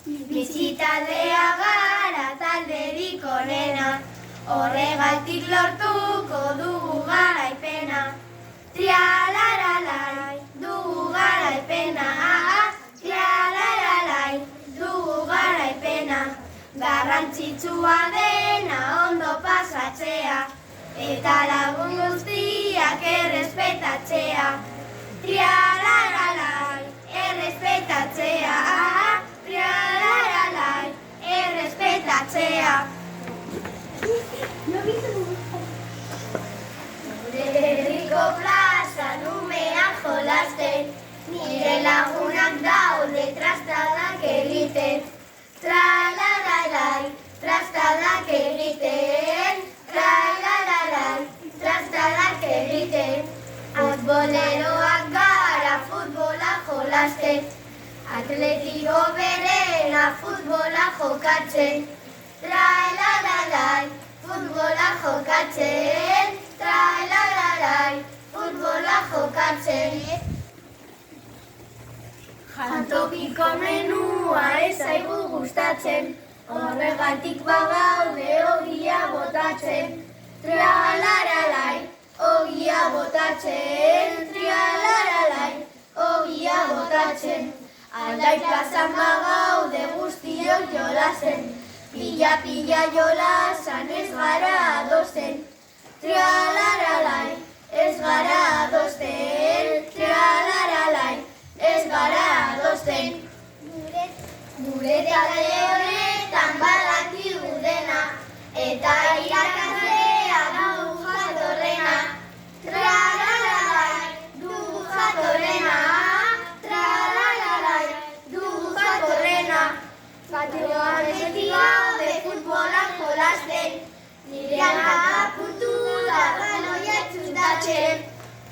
Bizitaldea gara talderik onena, horregatik lortuko dugu garaipena. Trialaralai, dugu garaipena, trialaralai, dugu garaipena. Garrantzitsua dena ondo pasatzea, eta lagun guztiak errespetatzea. Trialaralai, errespetatzea, trialaralai, errespetatzea. Herriko plazan umeak jolasten, nire lagunak daude trastadak egiten. Tralalai, trastadak egiten, tralalai, trastadak egiten. Futboleroak gara futbola jolasten, atletiko berena futbola jokatzen. Tralalai, futbola jokatzen, tralalai, futbola jokatzen. Jantokiko menua ez zaigu gustatzen, horregatik bagaude ogia botatzen. Tralalai, ogia botatzen, trialaralai, ogia botatzen. Aldai plazan bagaude guztiok jolasen, pila jolasan ez gara adosten. Trialaralai, ez gara adosten, trialaralai, ez gara adosten. Gure talde honetan badakigu dena, eta irakaslea dugu jatorrena. Tralalai, dugu jatorrena, tralalai, dugu jatorrena. Patioan beti gaude futbola jolasten, nire hankak apurtu da baloia txundatzen.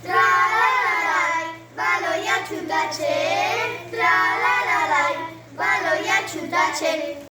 Tralalai, baloia txundatzen, tralalai, baloia txundatzen.